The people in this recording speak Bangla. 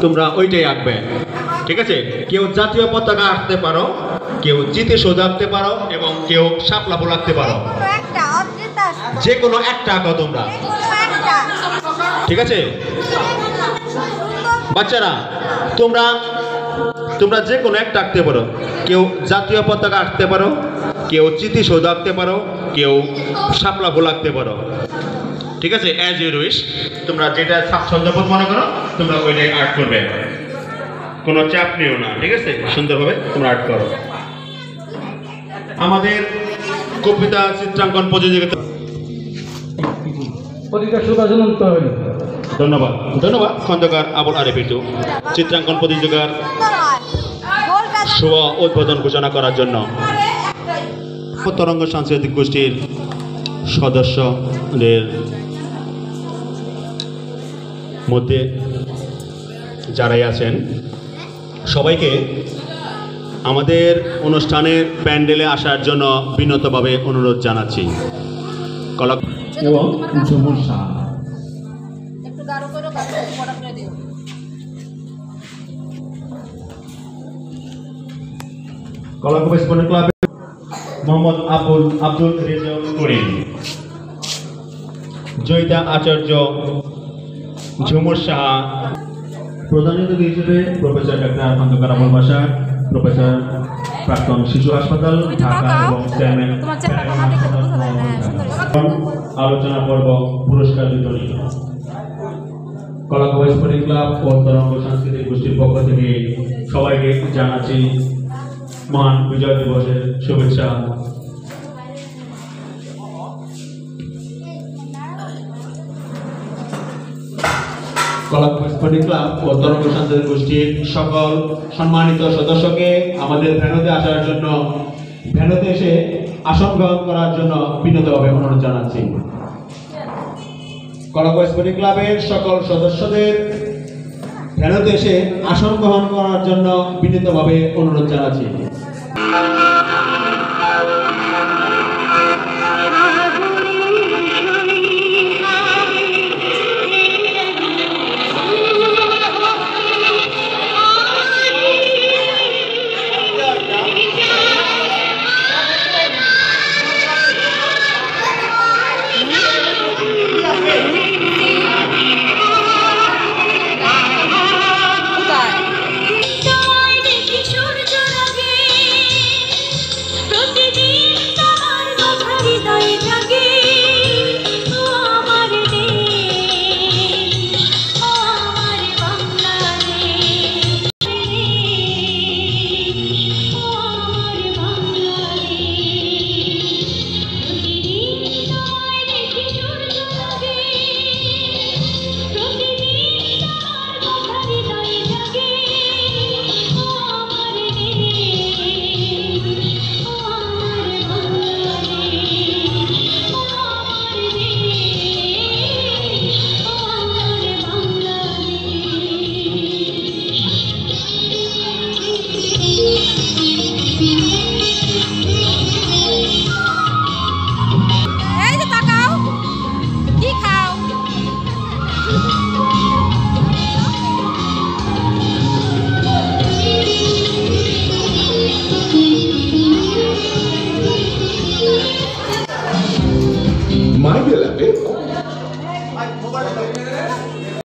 তোমরা ওইটাই আঁকবে, ঠিক আছে? কেউ জাতীয় পতাকা আঁকতে পারো, কেউ চিতিসৌধ আঁকতে পারো এবং কেউ শাপলা ফুল আঁকতে পারো। যে কোনো একটা আঁকো তোমরা, ঠিক আছে বাচ্চারা? তোমরা তোমরা যে কোনো একটা আঁকতে পারো। কেউ জাতীয় পতাকা আঁকতে পারো, কেউ চিতিসৌধ আঁকতে পারো, কেউ শাপলা ফুল আঁকতে পারো, ঠিক আছে? অ্যাজ ইউ উইশ, তোমরা যেটা স্বাচ্ছন্দ্যবোধ মনে করো তোমরা ওইটাই আর্ট করবে, কোনো চাপ নিও না, ঠিক আছে? সুন্দরভাবে তোমরা আর্ট করো। আমাদের কবিতা চিত্রাঙ্কন প্রতিযোগিতা ধন্যবাদ ধন্যবাদ খন্দকার আবুল আরিফ ইটু চিত্রাঙ্কন প্রতিযোগিতার শুভ উদ্বোধন ঘোষণা করার জন্য। তরঙ্গ সাংস্কৃতিক গোষ্ঠীর সদস্যদের মধ্যে যারাই আছেন সবাইকে আমাদের অনুষ্ঠানের প্যান্ডেলে আসার জন্য বিনীতভাবে অনুরোধ জানাচ্ছি। কলা এবং ঝুমুর শাহ, কলাকুবা স্পোর্টস ক্লাবের মোহাম্মদ আব্দুল রেজাউল করিম, জয়িতা আচার্য, ঝুমুর শাহ, প্রধান অতিথি হিসেবে professor doctor Khandaker Abul Bashar, professor প্রাক্তন শিশু হাসপাতাল ঢাকা এবং চেয়ারম্যান আলোচনা পর্ব পুরস্কার বিতরণী। কলাকুবা স্পোর্টিং ক্লাব ও তরঙ্গ সাংস্কৃতিক গোষ্ঠীর পক্ষ থেকে সবাইকে জানাচ্ছি মহান বিজয় দিবসের শুভেচ্ছা। কলাকুবা স্পোর্টিং ক্লাব ও তরঙ্গ সাংস্কৃতিক গোষ্ঠীর সকল সম্মানিত সদস্যকে আমাদের ভ্যানুতে আসার জন্য, ভ্যানুতে এসে আসন গ্রহণ করার জন্য বিনীতভাবে অনুরোধ জানাচ্ছি। কলাকুবা স্পোর্টিং ক্লাবের সকল সদস্যদের ভ্যানুতে এসে আসন গ্রহণ করার জন্য বিনীতভাবে অনুরোধ জানাচ্ছি।